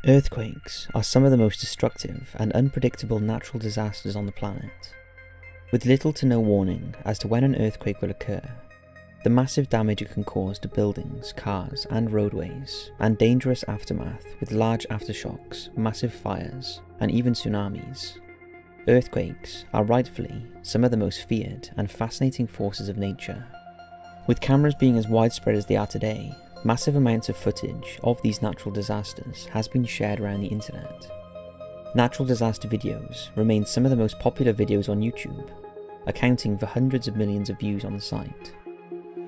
Earthquakes are some of the most destructive and unpredictable natural disasters on the planet. With little to no warning as to when an earthquake will occur, the massive damage it can cause to buildings, cars and roadways, and dangerous aftermath with large aftershocks, massive fires, and even tsunamis. Earthquakes are rightfully some of the most feared and fascinating forces of nature. With cameras being as widespread as they are today, massive amounts of footage of these natural disasters has been shared around the internet. Natural disaster videos remain some of the most popular videos on YouTube, accounting for hundreds of millions of views on the site.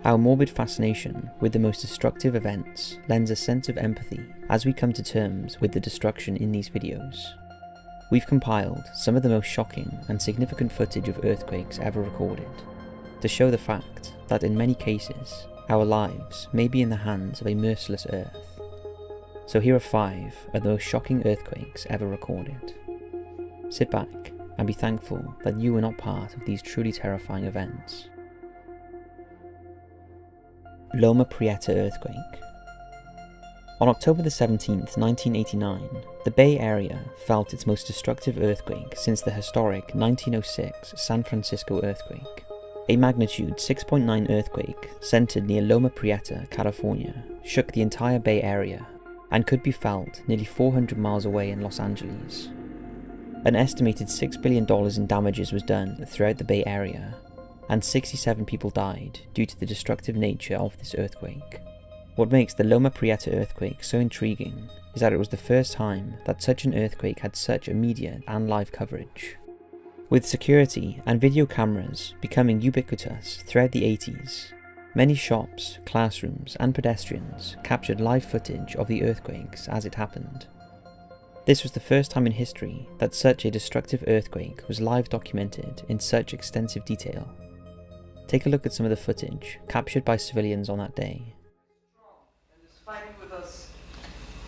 Our morbid fascination with the most destructive events lends a sense of empathy as we come to terms with the destruction in these videos. We've compiled some of the most shocking and significant footage of earthquakes ever recorded, to show the fact that in many cases, our lives may be in the hands of a merciless earth. So here are 5 of the most shocking earthquakes ever recorded. Sit back and be thankful that you were not part of these truly terrifying events. Loma Prieta earthquake. On October the 17th, 1989, the Bay Area felt its most destructive earthquake since the historic 1906 San Francisco earthquake. A magnitude 6.9 earthquake centered near Loma Prieta, California, shook the entire Bay Area and could be felt nearly 400 miles away in Los Angeles. An estimated $6 billion in damages was done throughout the Bay Area, and 67 people died due to the destructive nature of this earthquake. What makes the Loma Prieta earthquake so intriguing is that it was the first time that such an earthquake had such immediate and live coverage. With security and video cameras becoming ubiquitous throughout the 80s, many shops, classrooms and pedestrians captured live footage of the earthquakes as it happened. This was the first time in history that such a destructive earthquake was live documented in such extensive detail. Take a look at some of the footage captured by civilians on that day. And is fighting with us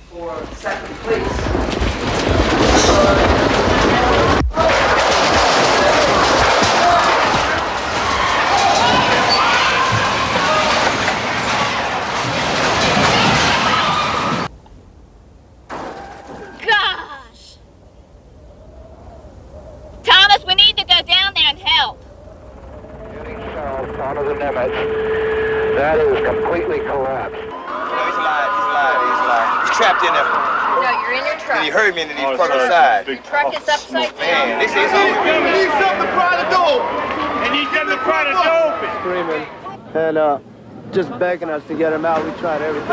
for second place. Thomas, we need to go down there and help. Heading south onto the Nimitz. That is completely collapsed. No, he's alive. He's trapped in there. No, you're in your truck. And he heard me and then he parked outside. Your truck is upside down. Man, they say it's over. We need something to pry the door. And he's got to pry the door open. Screaming and just begging us to get him out. We tried everything.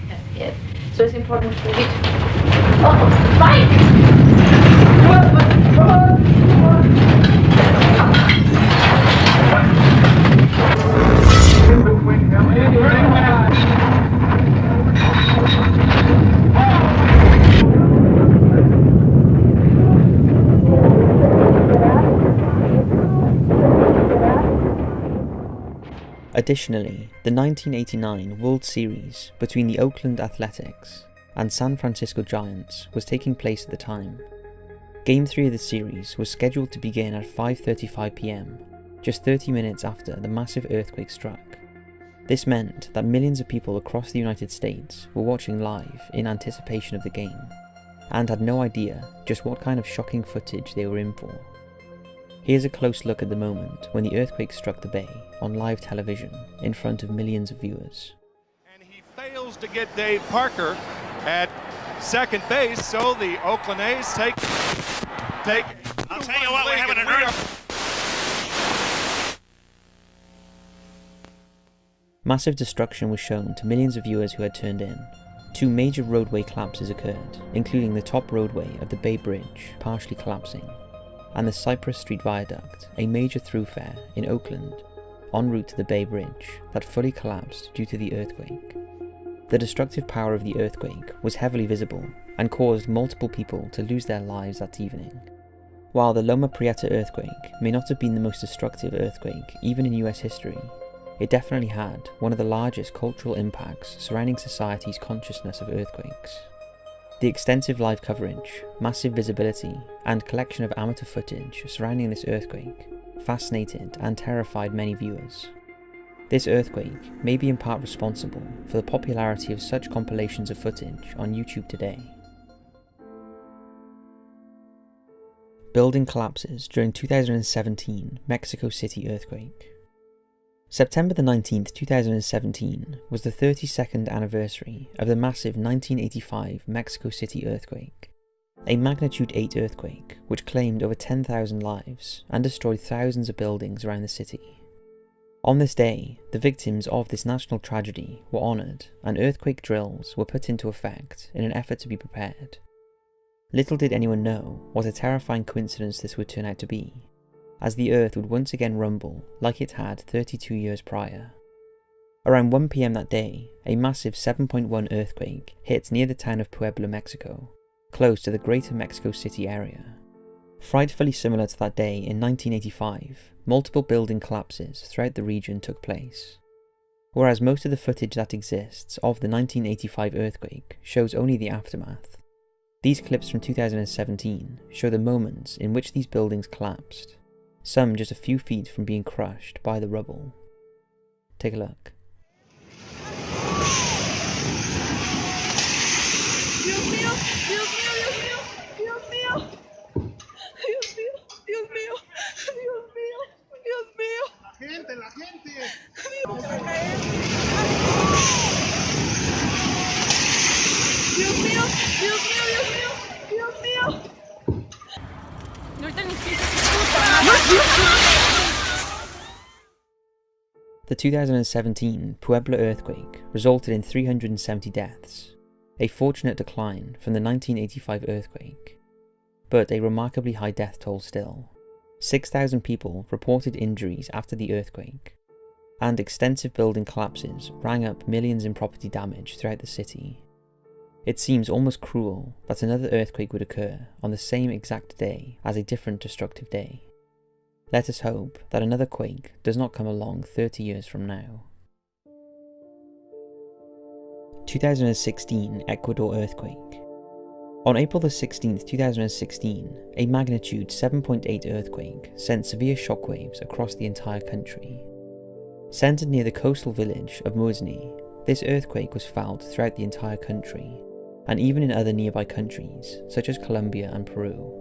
That's it. So it's important for you to... Oh, Mike! Additionally, the 1989 World Series between the Oakland Athletics and San Francisco Giants was taking place at the time. Game 3 of the series was scheduled to begin at 5:35 PM, just 30 minutes after the massive earthquake struck. This meant that millions of people across the United States were watching live in anticipation of the game, and had no idea just what kind of shocking footage they were in for. Here's a close look at the moment when the earthquake struck the bay on live television in front of millions of viewers. And he fails to get Dave Parker at second base, so the Oakland A's take. I'll tell you what, we're having an earthquake. Massive destruction was shown to millions of viewers who had turned in. 2 major roadway collapses occurred, including the top roadway of the Bay Bridge partially collapsing, and the Cypress Street Viaduct, a major thoroughfare in Oakland, en route to the Bay Bridge, that fully collapsed due to the earthquake. The destructive power of the earthquake was heavily visible and caused multiple people to lose their lives that evening. While the Loma Prieta earthquake may not have been the most destructive earthquake even in US history, it definitely had one of the largest cultural impacts surrounding society's consciousness of earthquakes. The extensive live coverage, massive visibility, and collection of amateur footage surrounding this earthquake fascinated and terrified many viewers. This earthquake may be in part responsible for the popularity of such compilations of footage on YouTube today. Building collapses during 2017 Mexico City earthquake. September the 19th, 2017 was the 32nd anniversary of the massive 1985 Mexico City earthquake, a magnitude 8 earthquake which claimed over 10,000 lives and destroyed thousands of buildings around the city. On this day, the victims of this national tragedy were honoured and earthquake drills were put into effect in an effort to be prepared. Little did anyone know what a terrifying coincidence this would turn out to be, as the earth would once again rumble like it had 32 years prior. Around 1 PM that day, a massive 7.1 earthquake hit near the town of Puebla, Mexico, close to the greater Mexico City area. Frightfully similar to that day in 1985, multiple building collapses throughout the region took place. Whereas most of the footage that exists of the 1985 earthquake shows only the aftermath, these clips from 2017 show the moments in which these buildings collapsed, some just a few feet from being crushed by the rubble. Take a look. Dios mío, Dios mío, Dios mío, Dios mío, Dios mío, Dios mío, Dios mío, Dios mío. La gente. Dios va a caer. Dios mío, Dios mío, Dios mío, Dios mío. The 2017 Puebla earthquake resulted in 370 deaths, a fortunate decline from the 1985 earthquake, but a remarkably high death toll still. 6,000 people reported injuries after the earthquake, and extensive building collapses rang up millions in property damage throughout the city. It seems almost cruel that another earthquake would occur on the same exact day as a different destructive day. Let us hope that another quake does not come along 30 years from now. 2016 Ecuador earthquake. On April the 16th, 2016, a magnitude 7.8 earthquake sent severe shockwaves across the entire country. Centered near the coastal village of Muzni, this earthquake was felt throughout the entire country, and even in other nearby countries, such as Colombia and Peru.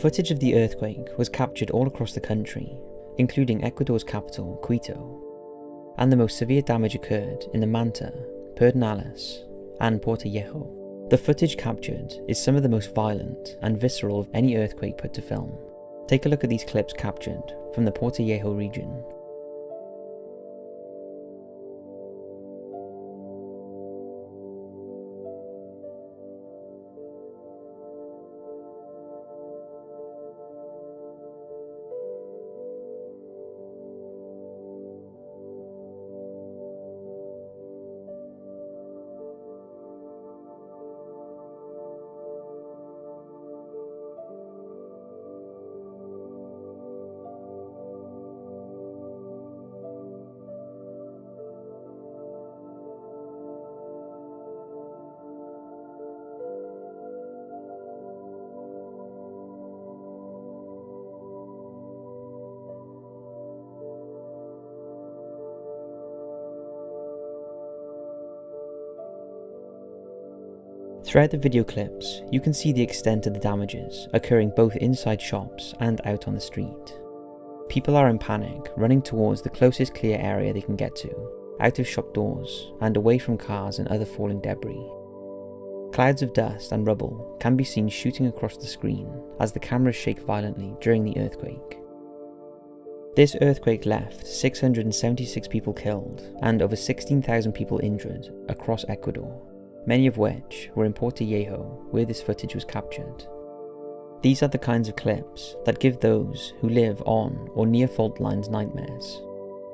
Footage of the earthquake was captured all across the country, including Ecuador's capital, Quito, and the most severe damage occurred in the Manta, Pedernales, and Portoviejo. The footage captured is some of the most violent and visceral of any earthquake put to film. Take a look at these clips captured from the Portoviejo region. Throughout the video clips, you can see the extent of the damages occurring both inside shops and out on the street. People are in panic, running towards the closest clear area they can get to, out of shop doors and away from cars and other falling debris. Clouds of dust and rubble can be seen shooting across the screen as the cameras shake violently during the earthquake. This earthquake left 676 people killed and over 16,000 people injured across Ecuador, many of which were in Portoviejo, where this footage was captured. These are the kinds of clips that give those who live on or near fault lines nightmares.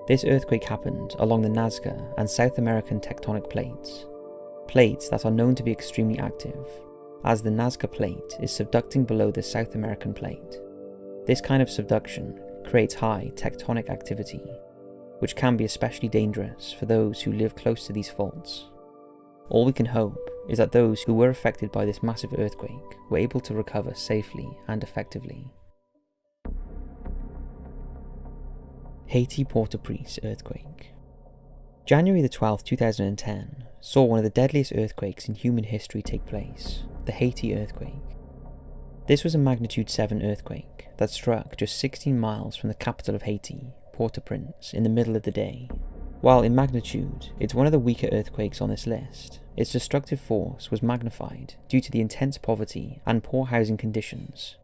This earthquake happened along the Nazca and South American tectonic plates, plates that are known to be extremely active, as the Nazca plate is subducting below the South American plate. This kind of subduction creates high tectonic activity, which can be especially dangerous for those who live close to these faults. All we can hope is that those who were affected by this massive earthquake were able to recover safely and effectively. Haiti Port-au-Prince earthquake. January the 12th, 2010 saw one of the deadliest earthquakes in human history take place, the Haiti earthquake. This was a magnitude 7 earthquake that struck just 16 miles from the capital of Haiti, Port-au-Prince, in the middle of the day. While in magnitude, it's one of the weaker earthquakes on this list, its destructive force was magnified due to the intense poverty and poor housing conditions,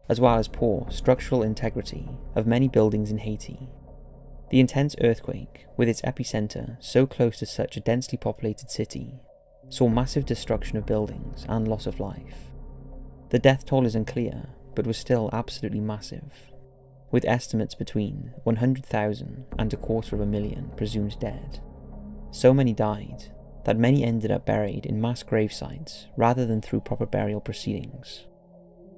as well as poor structural integrity of many buildings in Haiti. The intense earthquake, with its epicenter so close to such a densely populated city, saw massive destruction of buildings and loss of life. The death toll is unclear, but was still absolutely massive, with estimates between 100,000 and 250,000 presumed dead. So many died that many ended up buried in mass grave sites rather than through proper burial proceedings.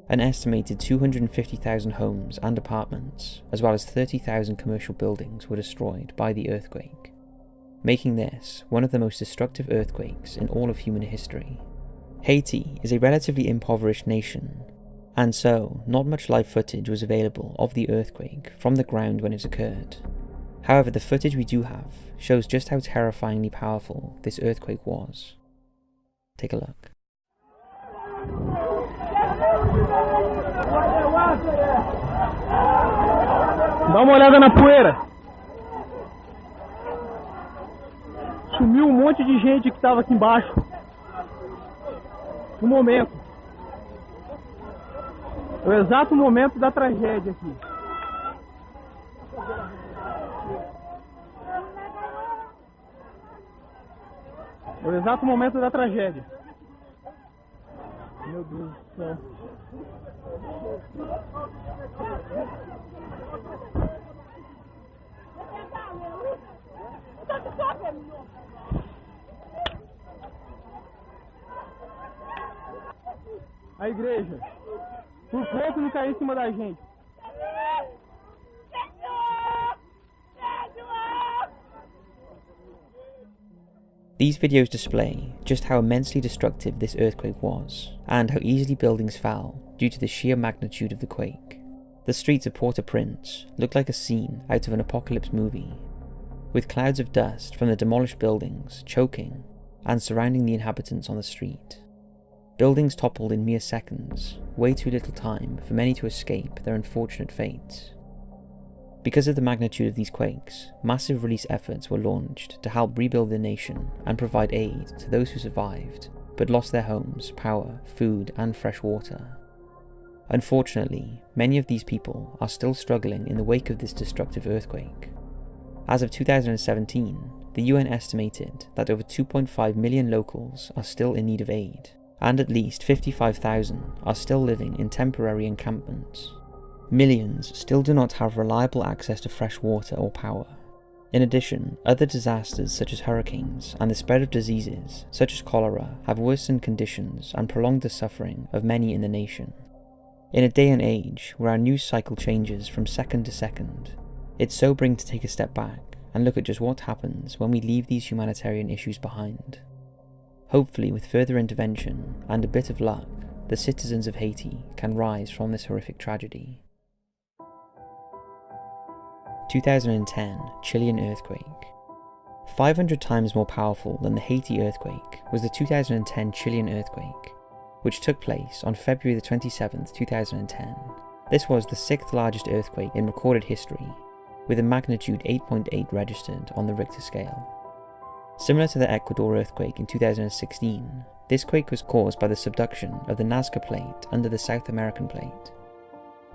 An estimated 250,000 homes and apartments, as well as 30,000 commercial buildings, were destroyed by the earthquake, making this one of the most destructive earthquakes in all of human history. Haiti is a relatively impoverished nation, and so not much live footage was available of the earthquake from the ground when it occurred. However, the footage we do have shows just how terrifyingly powerful this earthquake was. Take a look. Dá uma olhada na poeira. Sumiu monte de gente que estava aqui embaixo. No momento. É o exato momento da tragédia aqui. É o exato momento da tragédia. Meu Deus do céu. A igreja, por pouco não caiu em cima da gente. These videos display just how immensely destructive this earthquake was, and how easily buildings fell due to the sheer magnitude of the quake. The streets of Port-au-Prince looked like a scene out of an apocalypse movie, with clouds of dust from the demolished buildings choking and surrounding the inhabitants on the street. Buildings toppled in mere seconds, way too little time for many to escape their unfortunate fates. Because of the magnitude of these quakes, massive relief efforts were launched to help rebuild the nation and provide aid to those who survived, but lost their homes, power, food, and fresh water. Unfortunately, many of these people are still struggling in the wake of this destructive earthquake. As of 2017, the UN estimated that over 2.5 million locals are still in need of aid, and at least 55,000 are still living in temporary encampments. Millions still do not have reliable access to fresh water or power. In addition, other disasters such as hurricanes and the spread of diseases such as cholera have worsened conditions and prolonged the suffering of many in the nation. In a day and age where our news cycle changes from second to second, it's sobering to take a step back and look at just what happens when we leave these humanitarian issues behind. Hopefully, with further intervention and a bit of luck, the citizens of Haiti can rise from this horrific tragedy. 2010 Chilean earthquake. 500 times more powerful than the Haiti earthquake was the 2010 Chilean earthquake, which took place on February the 27th, 2010. This was the 6th largest earthquake in recorded history, with a magnitude 8.8 registered on the Richter scale. Similar to the Ecuador earthquake in 2016, this quake was caused by the subduction of the Nazca Plate under the South American Plate.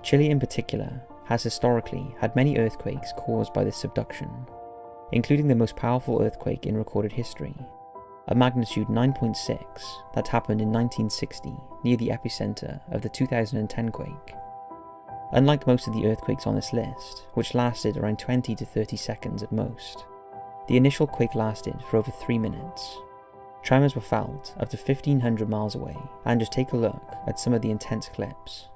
Chile in particular has historically had many earthquakes caused by this subduction, including the most powerful earthquake in recorded history, a magnitude 9.6 that happened in 1960 near the epicenter of the 2010 quake. Unlike most of the earthquakes on this list, which lasted around 20 to 30 seconds at most, the initial quake lasted for over 3 minutes. Tremors were felt up to 1,500 miles away, and just take a look at some of the intense clips.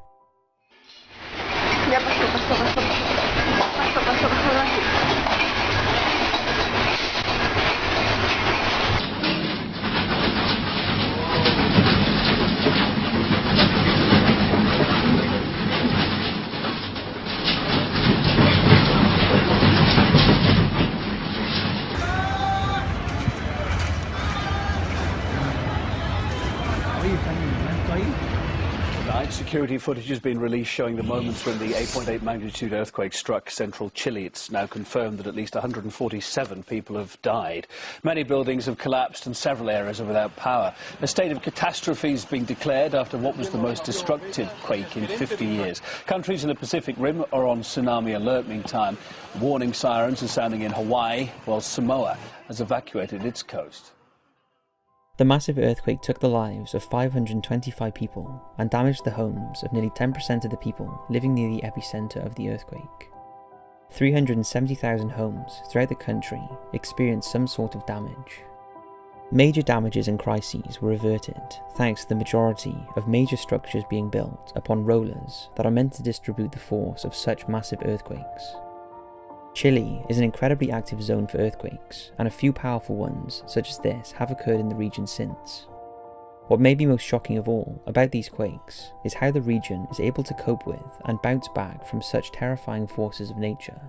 security footage has been released showing the moments when the 8.8 magnitude earthquake struck central Chile. It's now confirmed that at least 147 people have died. Many buildings have collapsed and several areas are without power. A state of catastrophe is being declared after what was the most destructive quake in 50 years. Countries in the Pacific Rim are on tsunami alert meantime. Warning sirens are sounding in Hawaii, while Samoa has evacuated its coast. The massive earthquake took the lives of 525 people and damaged the homes of nearly 10% of the people living near the epicenter of the earthquake. 370,000 homes throughout the country experienced some sort of damage. Major damages and crises were averted thanks to the majority of major structures being built upon rollers that are meant to distribute the force of such massive earthquakes. Chile is an incredibly active zone for earthquakes, and a few powerful ones, such as this, have occurred in the region since. What may be most shocking of all about these quakes is how the region is able to cope with and bounce back from such terrifying forces of nature.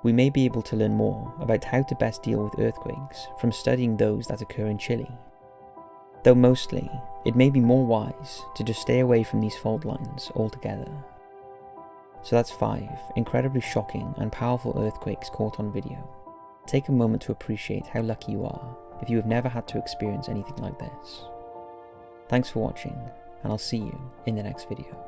We may be able to learn more about how to best deal with earthquakes from studying those that occur in Chile. Though mostly, it may be more wise to just stay away from these fault lines altogether. So that's 5 incredibly shocking and powerful earthquakes caught on video. Take a moment to appreciate how lucky you are if you have never had to experience anything like this. Thanks for watching, and I'll see you in the next video.